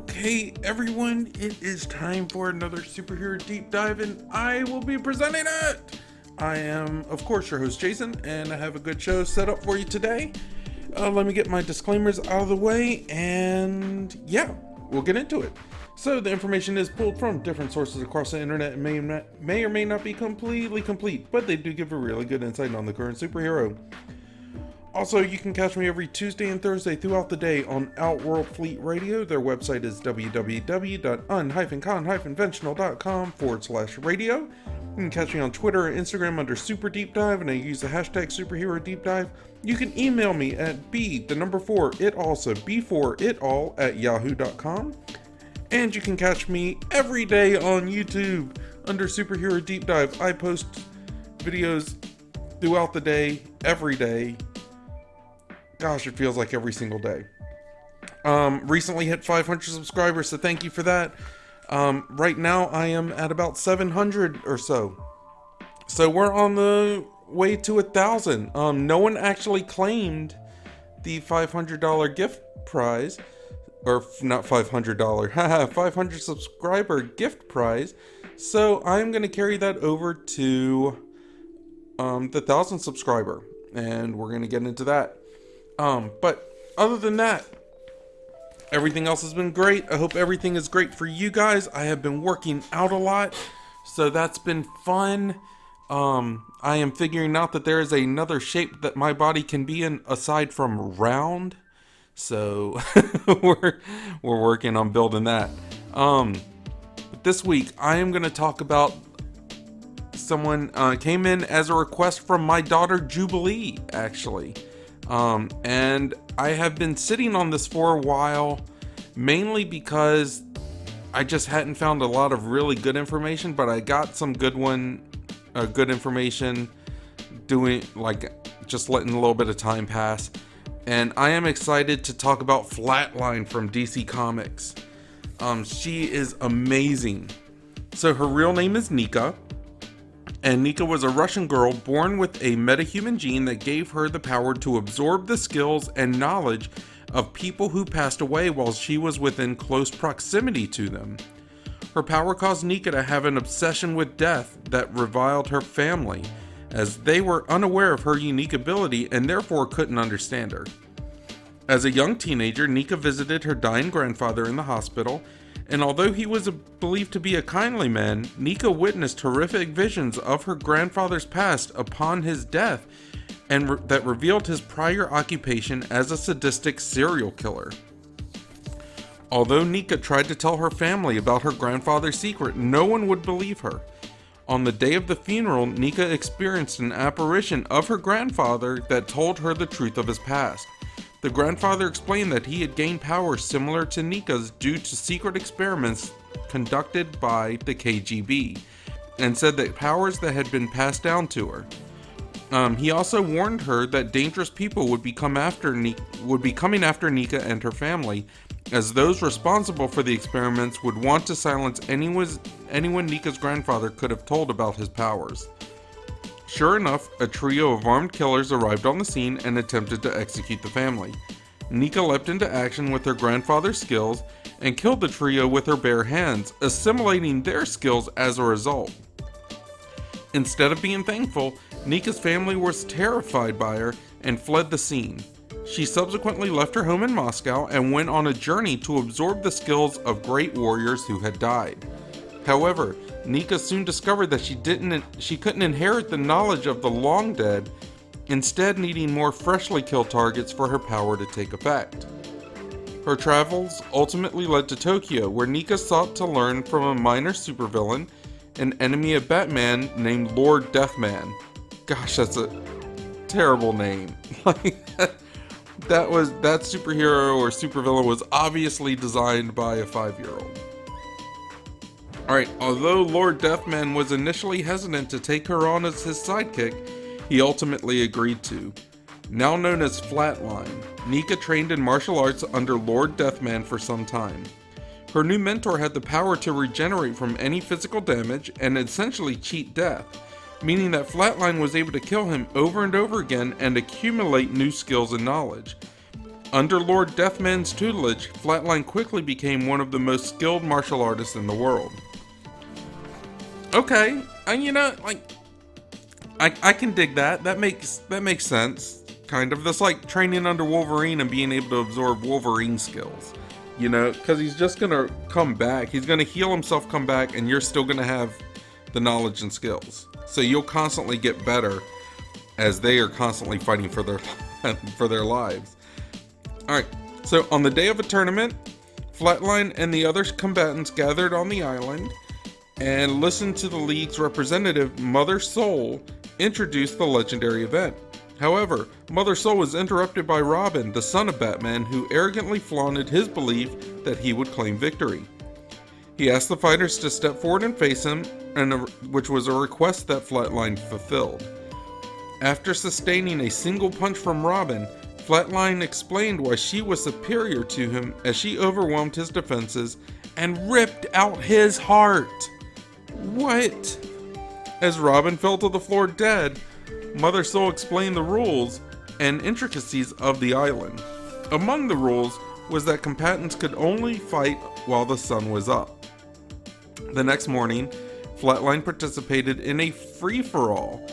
Okay, everyone, it is time for another superhero deep dive, and I will be presenting it. I am, of course, your host, Jason, and I have a good show set up for you today. Let me get my disclaimers out of the way, and yeah, we'll get into it. So, the information is pulled from different sources across the internet and may or may not be completely complete, but they do give a really good insight on the current superhero. Also, you can catch me every Tuesday and Thursday throughout the day on Outworld Fleet Radio. Their website is www.un-conventional.com/radio. You can catch me on Twitter and Instagram under Super Deep Dive, and I use the hashtag Superhero Deep Dive. You can email me at b4itall@yahoo.com. And you can catch me every day on YouTube under Superhero Deep Dive. I post videos throughout the day, every day. Gosh, it feels like every single day. Recently hit 500 subscribers, so thank you for that. Right now, I am at about 700 or so. So we're on the way to 1,000. No one actually claimed the $500 gift prize. Or not $500, 500 subscriber gift prize. So I'm going to carry that over to the 1,000 subscriber. And we're going to get into that. But other than that, everything else has been great. I hope everything is great for you guys. I have been working out a lot, so that's been fun. I am figuring out that there is another shape that my body can be in aside from round. So we're working on building that. But this week I am going to talk about someone came in as a request from my daughter Jubilee, actually. And I have been sitting on this for a while, mainly because I just hadn't found a lot of really good information, but I got some good information just letting a little bit of time pass. And I am excited to talk about Flatline from DC Comics. She is amazing. So her real name is Nika. And Nika was a Russian girl born with a metahuman gene that gave her the power to absorb the skills and knowledge of people who passed away while she was within close proximity to them. Her power caused Nika to have an obsession with death that reviled her family, as they were unaware of her unique ability and therefore couldn't understand her. As a young teenager, Nika visited her dying grandfather in the hospital, and although he was believed to be a kindly man, Nika witnessed horrific visions of her grandfather's past upon his death, and that revealed his prior occupation as a sadistic serial killer. Although Nika tried to tell her family about her grandfather's secret, no one would believe her. On the day of the funeral, Nika experienced an apparition of her grandfather that told her the truth of his past. The grandfather explained that he had gained powers similar to Nika's due to secret experiments conducted by the KGB, and said that powers that had been passed down to her. He also warned her that dangerous people would be coming after Nika and her family, as those responsible for the experiments would want to silence anyone Nika's grandfather could have told about his powers. Sure enough, a trio of armed killers arrived on the scene and attempted to execute the family. Nika leapt into action with her grandfather's skills and killed the trio with her bare hands, assimilating their skills as a result. Instead of being thankful, Nika's family was terrified by her and fled the scene. She subsequently left her home in Moscow and went on a journey to absorb the skills of great warriors who had died. However, Nika soon discovered that she couldn't inherit the knowledge of the long dead, instead needing more freshly killed targets for her power to take effect. Her travels ultimately led to Tokyo, where Nika sought to learn from a minor supervillain, an enemy of Batman named Lord Deathman. Gosh, that's a terrible name. That superhero or supervillain was obviously designed by a 5-year-old. Alright, although Lord Deathman was initially hesitant to take her on as his sidekick, he ultimately agreed to. Now known as Flatline, Nika trained in martial arts under Lord Deathman for some time. Her new mentor had the power to regenerate from any physical damage and essentially cheat death, meaning that Flatline was able to kill him over and over again and accumulate new skills and knowledge. Under Lord Deathman's tutelage, Flatline quickly became one of the most skilled martial artists in the world. Okay, I can dig that. That makes sense. Kind of. That's like training under Wolverine and being able to absorb Wolverine skills. Because he's just gonna come back. He's gonna heal himself, come back, and you're still gonna have the knowledge and skills. So you'll constantly get better as they are constantly fighting for their lives. Alright, so on the day of a tournament, Flatline and the other combatants gathered on the island and listened to the League's representative, Mother Soul, introduce the legendary event. However, Mother Soul was interrupted by Robin, the son of Batman, who arrogantly flaunted his belief that he would claim victory. He asked the fighters to step forward and face him, which was a request that Flatline fulfilled. After sustaining a single punch from Robin, Flatline explained why she was superior to him as she overwhelmed his defenses and ripped out his heart. What? As Robin fell to the floor dead, Mother Soul explained the rules and intricacies of the island. Among the rules was that combatants could only fight while the sun was up. The next morning, Flatline participated in a free-for-all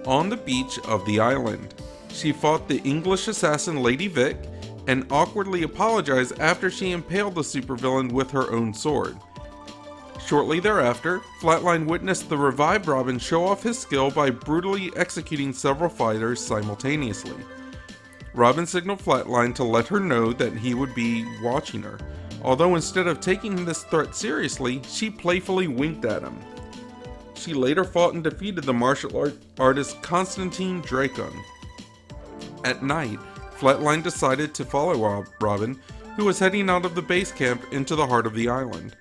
on the beach of the island. She fought the English assassin Lady Vic and awkwardly apologized after she impaled the supervillain with her own sword. Shortly thereafter, Flatline witnessed the revived Robin show off his skill by brutally executing several fighters simultaneously. Robin signaled Flatline to let her know that he would be watching her, although instead of taking this threat seriously, she playfully winked at him. She later fought and defeated the martial artist Constantine Dracon. At night, Flatline decided to follow Robin, who was heading out of the base camp into the heart of the island.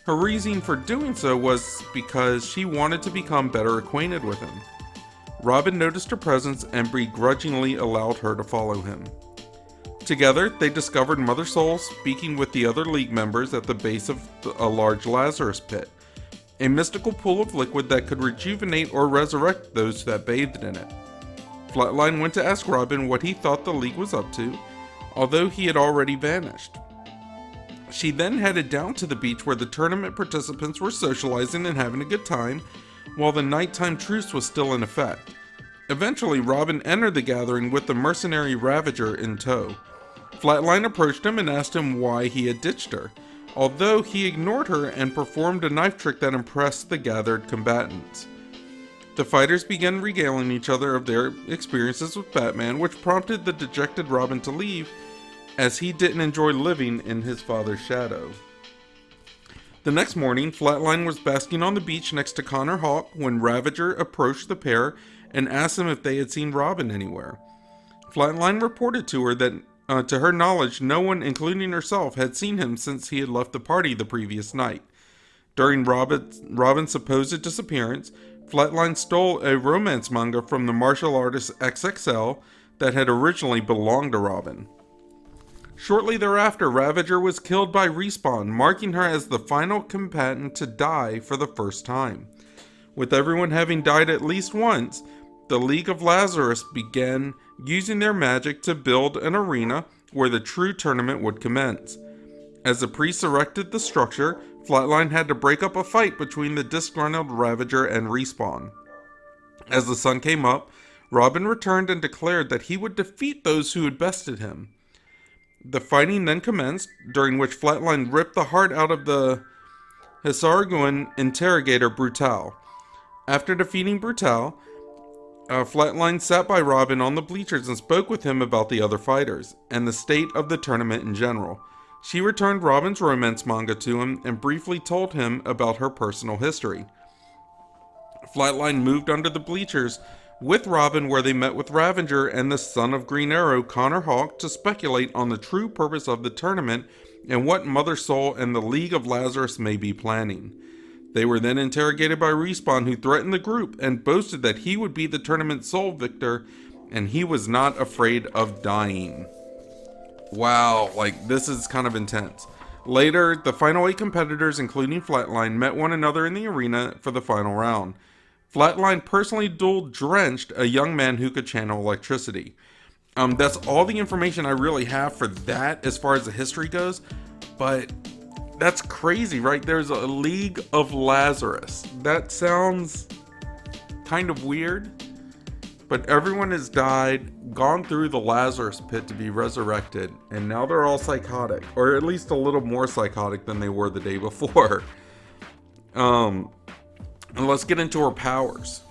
Her reason for doing so was because she wanted to become better acquainted with him. Robin noticed her presence and begrudgingly allowed her to follow him. Together, they discovered Mother Soul speaking with the other League members at the base of a large Lazarus pit, a mystical pool of liquid that could rejuvenate or resurrect those that bathed in it. Flatline went to ask Robin what he thought the League was up to, although he had already vanished. She then headed down to the beach where the tournament participants were socializing and having a good time, while the nighttime truce was still in effect. Eventually, Robin entered the gathering with the mercenary Ravager in tow. Flatline approached him and asked him why he had ditched her, although he ignored her and performed a knife trick that impressed the gathered combatants. The fighters began regaling each other of their experiences with Batman, which prompted the dejected Robin to leave, as he didn't enjoy living in his father's shadow. The next morning, Flatline was basking on the beach next to Connor Hawke when Ravager approached the pair and asked them if they had seen Robin anywhere. Flatline reported to her that, to her knowledge, no one, including herself, had seen him since he had left the party the previous night. During Robin's supposed disappearance, Flatline stole a romance manga from the martial artist XXL that had originally belonged to Robin. Shortly thereafter, Ravager was killed by Respawn, marking her as the final combatant to die for the first time. With everyone having died at least once, the League of Lazarus began using their magic to build an arena where the true tournament would commence. As the priests erected the structure, Flatline had to break up a fight between the disgruntled Ravager and Respawn. As the sun came up, Robin returned and declared that he would defeat those who had bested him. The fighting then commenced, during which Flatline ripped the heart out of the Hisarguan interrogator Brutal. After defeating Brutal, Flatline sat by Robin on the bleachers and spoke with him about the other fighters, and the state of the tournament in general. She returned Robin's romance manga to him and briefly told him about her personal history. Flatline moved under the bleachers with Robin, where they met with Ravager and the son of Green Arrow, Connor Hawke, to speculate on the true purpose of the tournament and what Mother Soul and the League of Lazarus may be planning. They were then interrogated by Respawn, who threatened the group and boasted that he would be the tournament's sole victor, and he was not afraid of dying. Wow, this is kind of intense. Later, the final 8 competitors, including Flatline, met one another in the arena for the final round. Flatline personally dual-drenched a young man who could channel electricity. That's all the information I really have for that as far as the history goes. But that's crazy, right? There's a League of Lazarus. That sounds kind of weird. But everyone has died, gone through the Lazarus pit to be resurrected, and now they're all psychotic. Or at least a little more psychotic than they were the day before. And let's get into her powers.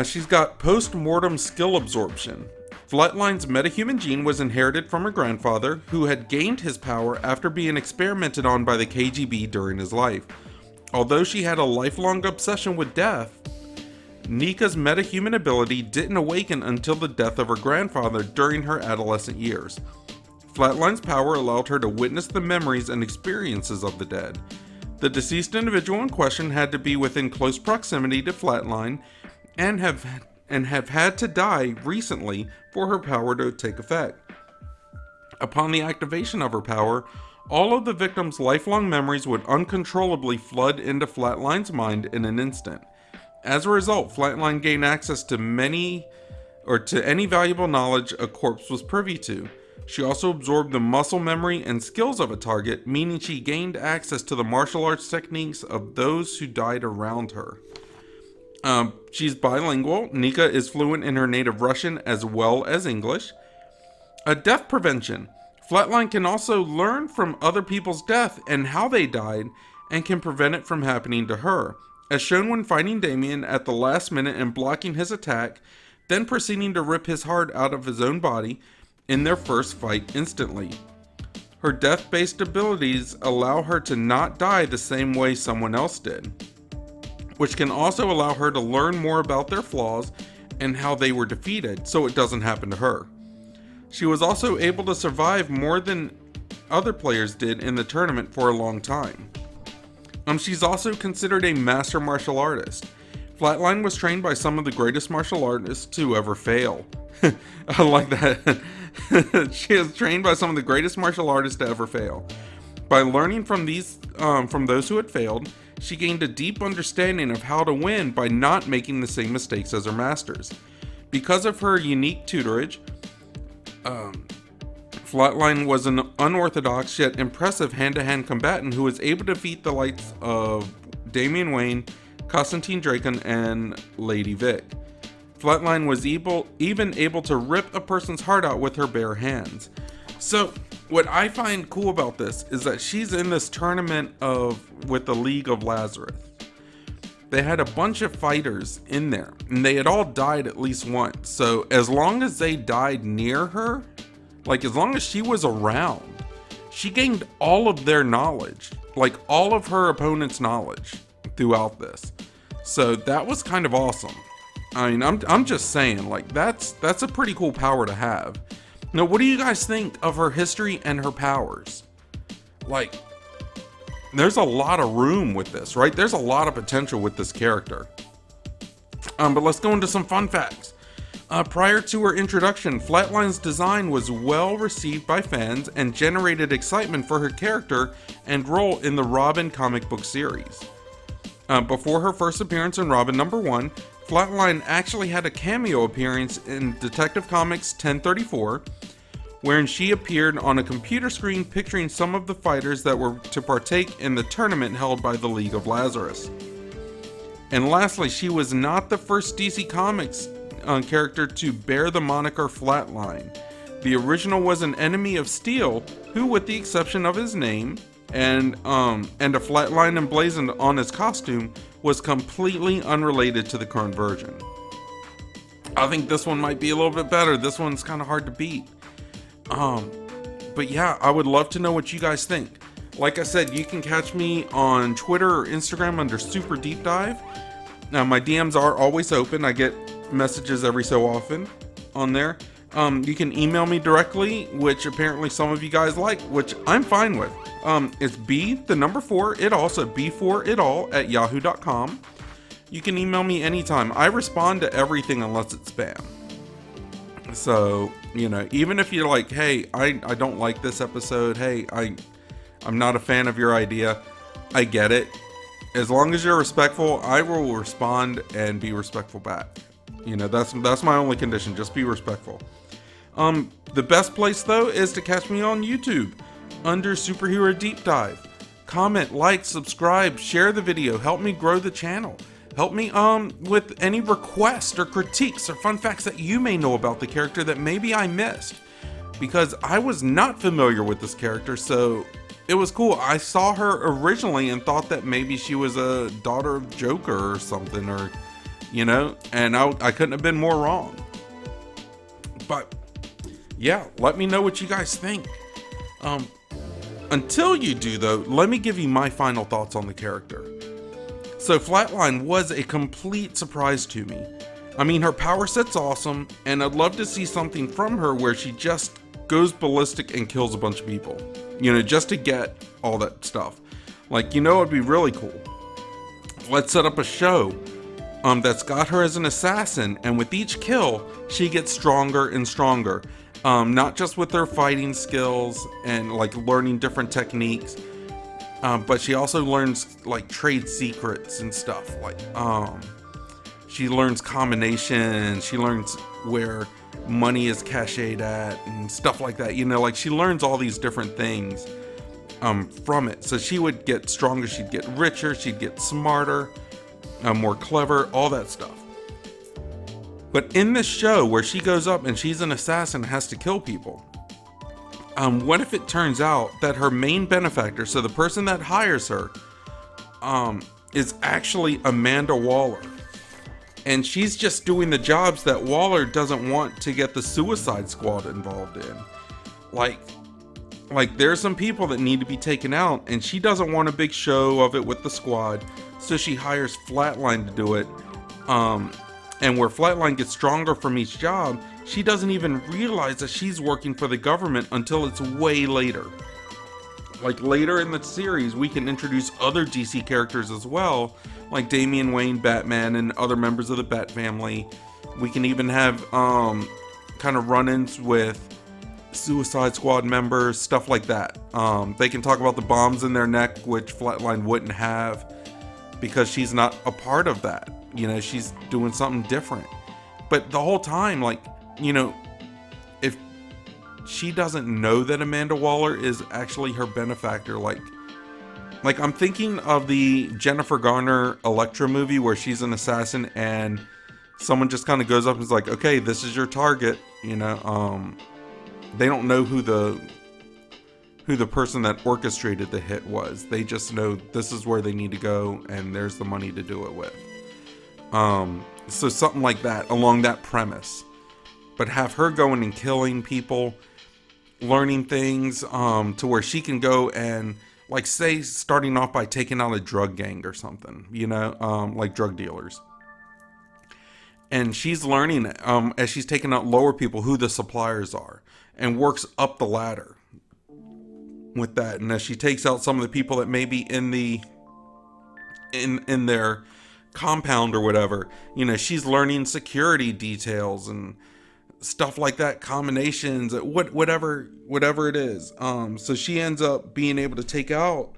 She's got post-mortem skill absorption. Flatline's metahuman gene was inherited from her grandfather, who had gained his power after being experimented on by the KGB during his life. Although she had a lifelong obsession with death, Nika's metahuman ability didn't awaken until the death of her grandfather during her adolescent years. Flatline's power allowed her to witness the memories and experiences of the dead. The deceased individual in question had to be within close proximity to Flatline and have had to die recently for her power to take effect. Upon the activation of her power, all of the victim's lifelong memories would uncontrollably flood into Flatline's mind in an instant. As a result, Flatline gained access to any valuable knowledge a corpse was privy to. She also absorbed the muscle memory and skills of a target, meaning she gained access to the martial arts techniques of those who died around her. She's bilingual. Nika is fluent in her native Russian as well as English. Death prevention. Flatline can also learn from other people's death and how they died, and can prevent it from happening to her, as shown when fighting Damien at the last minute and blocking his attack, then proceeding to rip his heart out of his own body in their first fight instantly. Her death-based abilities allow her to not die the same way someone else did, which can also allow her to learn more about their flaws and how they were defeated, so it doesn't happen to her. She was also able to survive more than other players did in the tournament for a long time. She's also considered a master martial artist. Flatline was trained by some of the greatest martial artists to ever fail. I like that. She is trained by some of the greatest martial artists to ever fail. By learning from those who had failed, she gained a deep understanding of how to win by not making the same mistakes as her masters. Because of her unique tutorage, Flatline was an unorthodox yet impressive hand-to-hand combatant who was able to defeat the likes of Damian Wayne, Constantine Draken, and Lady Vic. Flatline was even able to rip a person's heart out with her bare hands. So, what I find cool about this is that she's in this tournament with the League of Lazarus. They had a bunch of fighters in there, and they had all died at least once. So, as long as they died near her, like as long as she was around, she gained all of their knowledge, like all of her opponent's knowledge throughout this. So that was kind of awesome. I mean, I'm just saying, like that's a pretty cool power to have. Now, what do you guys think of her history and her powers? Like, there's a lot of room with this, right? There's a lot of potential with this character. But let's go into some fun facts. Prior to her introduction, Flatline's design was well received by fans and generated excitement for her character and role in the Robin comic book series. Before her first appearance in Robin #1, Flatline actually had a cameo appearance in Detective Comics 1034, wherein she appeared on a computer screen picturing some of the fighters that were to partake in the tournament held by the League of Lazarus. And lastly, she was not the first DC Comics character to bear the moniker Flatline. The original was an enemy of Steel, who, with the exception of his name and a flatline emblazoned on his costume, was completely unrelated to the current version. I think this one might be a little bit better. This one's kind of hard to beat. But yeah, I would love to know what you guys think. Like I said, you can catch me on Twitter or Instagram under superherodeepdive. Now, my DMs are always open. I get messages every so often on there. You can email me directly, which apparently some of you guys like, which I'm fine with. It's B4itall, so b4itall@yahoo.com. You can email me anytime. I respond to everything unless it's spam. So, you know, even if you're like, hey, I don't like this episode, hey, I'm not a fan of your idea, I get it. As long as you're respectful, I will respond and be respectful back. You know, that's my only condition. Just be respectful. The best place though is to catch me on YouTube under Superhero Deep Dive. Comment, like, subscribe, share the video, help me grow the channel. Help me with any requests or critiques or fun facts that you may know about the character that maybe I missed. Because I was not familiar with this character, so it was cool. I saw her originally and thought that maybe she was a daughter of Joker or something, or, you know, and I couldn't have been more wrong. But yeah, let me know what you guys think. Until you do though, let me give you my final thoughts on the character. So Flatline was a complete surprise to me. I mean, her power set's awesome, and I'd love to see something from her where she just goes ballistic and kills a bunch of people. You know, just to get all that stuff. Like, you know, it'd be really cool. Let's set up a show that's got her as an assassin, and with each kill, she gets stronger and stronger. Not just with her fighting skills and like learning different techniques, but she also learns like trade secrets and stuff. Like, she learns combinations, she learns where money is cached at and stuff like that. You know, like she learns all these different things from it. So she would get stronger, she'd get richer, she'd get smarter, more clever, all that stuff. But in this show where she goes up and she's an assassin and has to kill people, what if it turns out that her main benefactor, so the person that hires her, is actually Amanda Waller. And she's just doing the jobs that Waller doesn't want to get the Suicide Squad involved in. Like there's some people that need to be taken out, and she doesn't want a big show of it with the squad, so she hires Flatline to do it. And where Flatline gets stronger from each job, she doesn't even realize that she's working for the government until it's way later. Like later in the series, we can introduce other DC characters as well, like Damian Wayne, Batman, and other members of the Bat family. We can even have kind of run-ins with Suicide Squad members, stuff like that. They can talk about the bombs in their neck, which Flatline wouldn't have, because she's not a part of that. You know, she's doing something different. But the whole time, like, you know, if she doesn't know that Amanda Waller is actually her benefactor, like I'm thinking of the Jennifer Garner Elektra movie where she's an assassin and someone just kind of goes up and is like, okay, this is your target. You know, they don't know who the person that orchestrated the hit was. They just know this is where they need to go and there's the money to do it with. So something like that, along that premise. But have her going and killing people, learning things, to where she can go and, like, say, starting off by taking out a drug gang or something, you know, like drug dealers. And she's learning, as she's taking out lower people, who the suppliers are, and works up the ladder with that. And as she takes out some of the people that may be in their compound or whatever, you know, she's learning security details and stuff like that, combinations, whatever it is. So she ends up being able to take out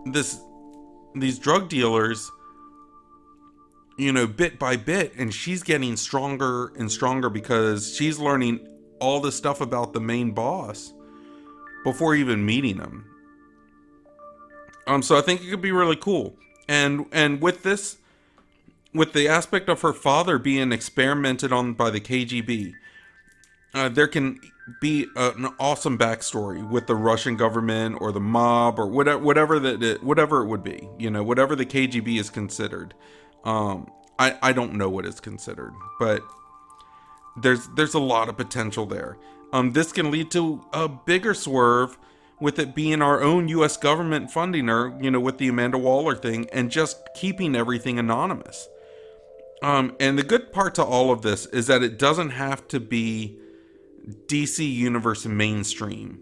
these drug dealers, you know, bit by bit, and she's getting stronger and stronger because she's learning all this stuff about the main boss before even meeting him. So I think it could be really cool. And with this, with the aspect of her father being experimented on by the KGB, there can be an awesome backstory with the Russian government or the mob or whatever it would be. You know, whatever the KGB is considered. I don't know what it's considered, but there's a lot of potential there. This can lead to a bigger swerve with it being our own U.S. government funding her, you know, with the Amanda Waller thing, and just keeping everything anonymous. And the good part to all of this is that it doesn't have to be DC Universe mainstream.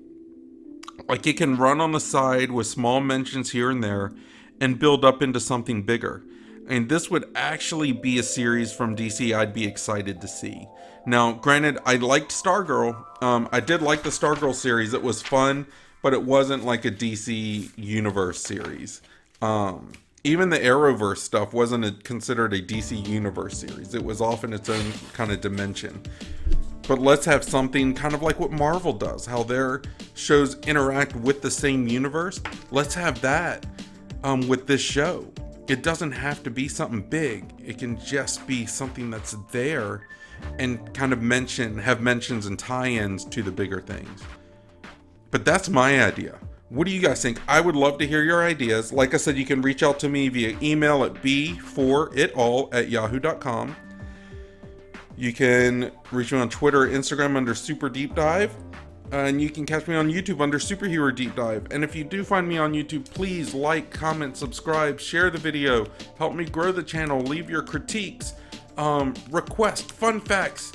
Like, it can run on the side with small mentions here and there and build up into something bigger. And this would actually be a series from DC I'd be excited to see. Now, granted, I liked Stargirl. I did like the Stargirl series. It was fun, but it wasn't like a DC Universe series. Even the Arrowverse stuff wasn't considered a DC Universe series. It was off in its own kind of dimension. But let's have something kind of like what Marvel does, how their shows interact with the same universe. Let's have that with this show. It doesn't have to be something big. It can just be something that's there and kind of have mentions and tie-ins to the bigger things. But that's my idea. What do you guys think? I would love to hear your ideas. Like I said, you can reach out to me via email at b4itall@yahoo.com. You can reach me on Twitter or Instagram under superdeepdive. And you can catch me on YouTube under Superhero Deep Dive. And if you do find me on YouTube, please like, comment, subscribe, share the video, help me grow the channel, leave your critiques, request, fun facts,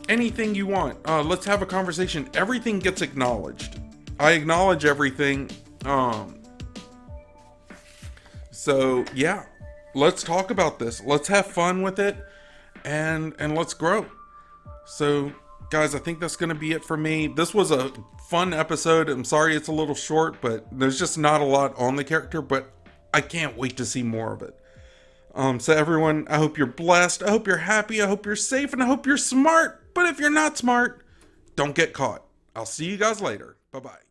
anything you want. Let's have a conversation. Everything gets acknowledged. I acknowledge everything. So yeah, let's talk about this. Let's have fun with it, and let's grow. So guys, I think that's going to be it for me. This was a fun episode. I'm sorry it's a little short, but there's just not a lot on the character, but I can't wait to see more of it. So everyone, I hope you're blessed. I hope you're happy. I hope you're safe, and I hope you're smart. But if you're not smart, don't get caught. I'll see you guys later. Bye-bye.